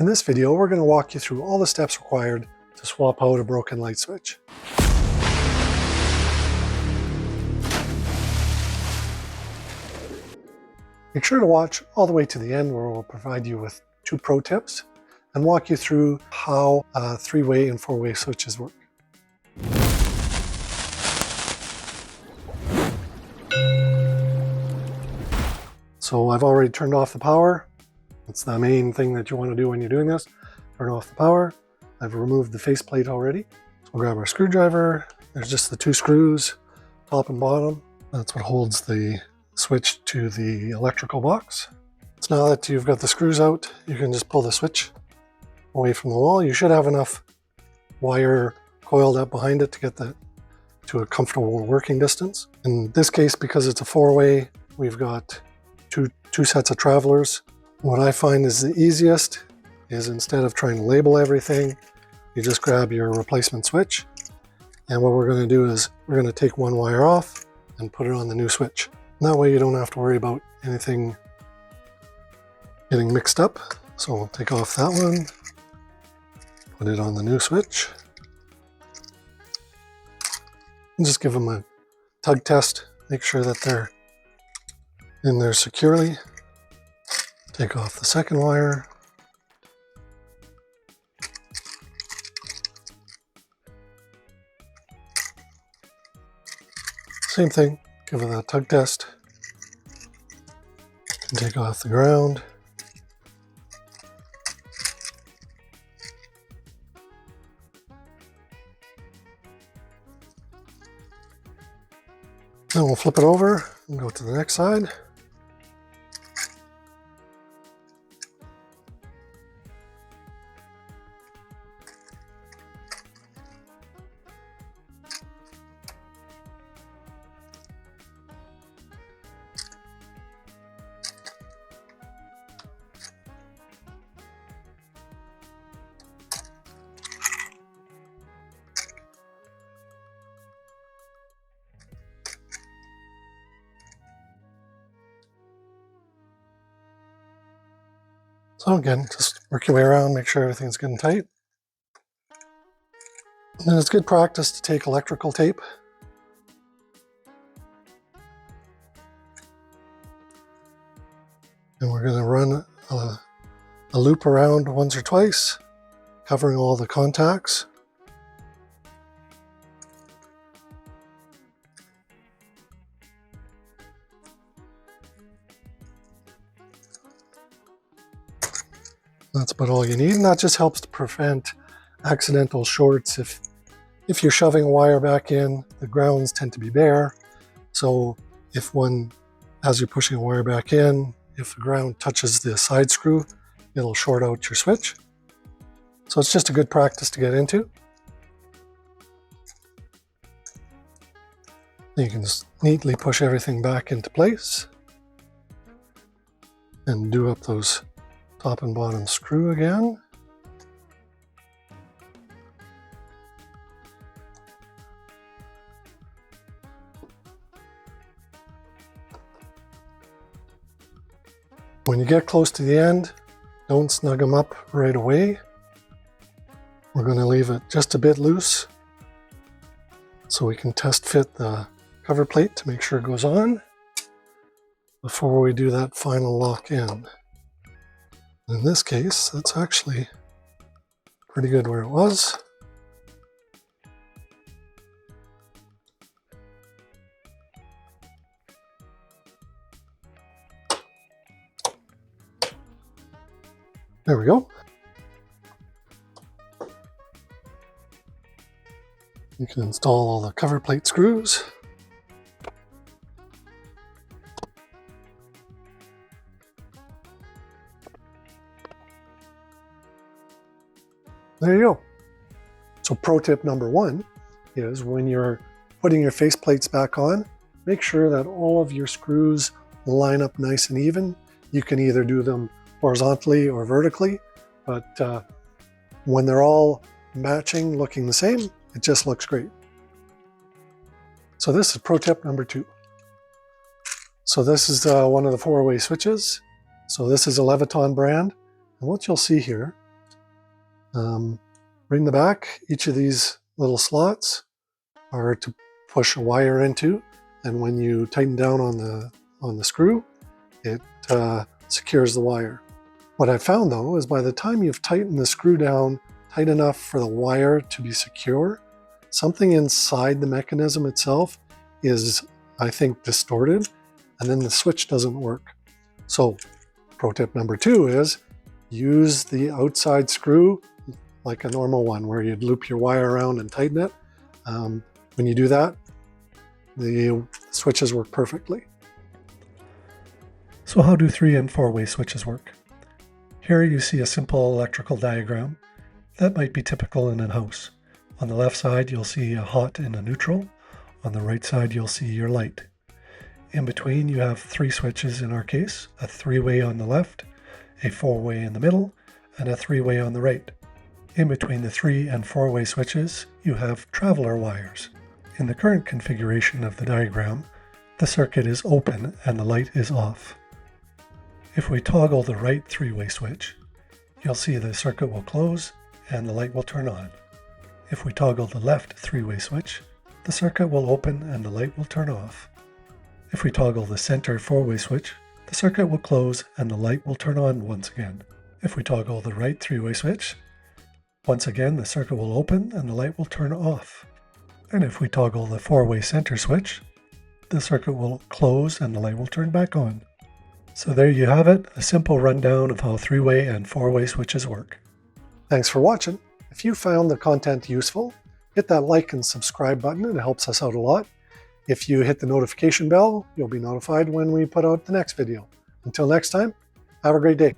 In this video, we're going to walk you through all the steps required to swap out a broken light switch. Make sure to watch all the way to the end, where we'll provide you with 2 pro tips and walk you through how 3-way and 4-way switches work. So I've already turned off the power. That's the main thing that you want to do when you're doing this. Turn off the power. I've removed the faceplate already. So we'll grab our screwdriver. There's just the 2 screws, top and bottom. That's what holds the switch to the electrical box. So now that you've got the screws out, you can just pull the switch away from the wall. You should have enough wire coiled up behind it to get that to a comfortable working distance. In this case, because it's a 4-way, we've got two sets of travelers. What I find is the easiest is, instead of trying to label everything, you just grab your replacement switch. And what we're going to do is we're going to take one wire off and put it on the new switch. And that way you don't have to worry about anything getting mixed up. So we'll take off that one, put it on the new switch, and just give them a tug test. Make sure that they're in there securely. Take off the second wire. Same thing, give it a tug test. And take off the ground. Then we'll flip it over and go to the next side. So again, just work your way around, make sure everything's good and tight. And it's good practice to take electrical tape and we're going to run a loop around once or twice, covering all the contacts. That's about all you need, and that just helps to prevent accidental shorts. If you're shoving a wire back in, the grounds tend to be bare. So as you're pushing a wire back in, if the ground touches the side screw, it'll short out your switch. So it's just a good practice to get into. You can just neatly push everything back into place and do up those top and bottom screw again. When you get close to the end, don't snug them up right away. We're going to leave it just a bit loose so we can test fit the cover plate to make sure it goes on before we do that final lock in. In this case, that's actually pretty good where it was. There we go. You can install all the cover plate screws. There you go. So pro tip number 1 is, when you're putting your face plates back on, make sure that all of your screws line up nice and even. You can either do them horizontally or vertically, but when they're all matching, looking the same, it just looks great. So this is pro tip number 2. So this is one of the 4-way switches. So this is a Leviton brand. And what you'll see here Bring the back. Each of these little slots are to push a wire into, and when you tighten down on the screw, it secures the wire. What I found though is by the time you've tightened the screw down tight enough for the wire to be secure, something inside the mechanism itself is, I think, distorted, and then the switch doesn't work. So pro tip number 2 is use the outside screw like a normal one where you'd loop your wire around and tighten it. When you do that, the switches work perfectly. So how do 3- and 4-way switches work? Here you see a simple electrical diagram that might be typical in a house. On the left side you'll see a hot and a neutral. On the right side you'll see your light. In between you have 3 switches in our case, a 3-way on the left, a 4-way in the middle, and a 3-way on the right. In between the 3- and 4-way switches you have traveler wires. In the current configuration of the diagram, the circuit is open and the light is off. If we toggle the right 3-way switch, you'll see the circuit will close and the light will turn on. If we toggle the left 3-way switch, the circuit will open and the light will turn off. If we toggle the center 4-way switch, the circuit will close and the light will turn on once again. If we toggle the right 3-way switch, once again the circuit will open and the light will turn off. And if we toggle the 4-way center switch, the circuit will close and the light will turn back on. So there you have it, a simple rundown of how 3-way and 4-way switches work. Thanks for watching. If you found the content useful, hit that like and subscribe button. It helps us out a lot. If you hit the notification bell, you'll be notified when we put out the next video. Until next time, have a great day.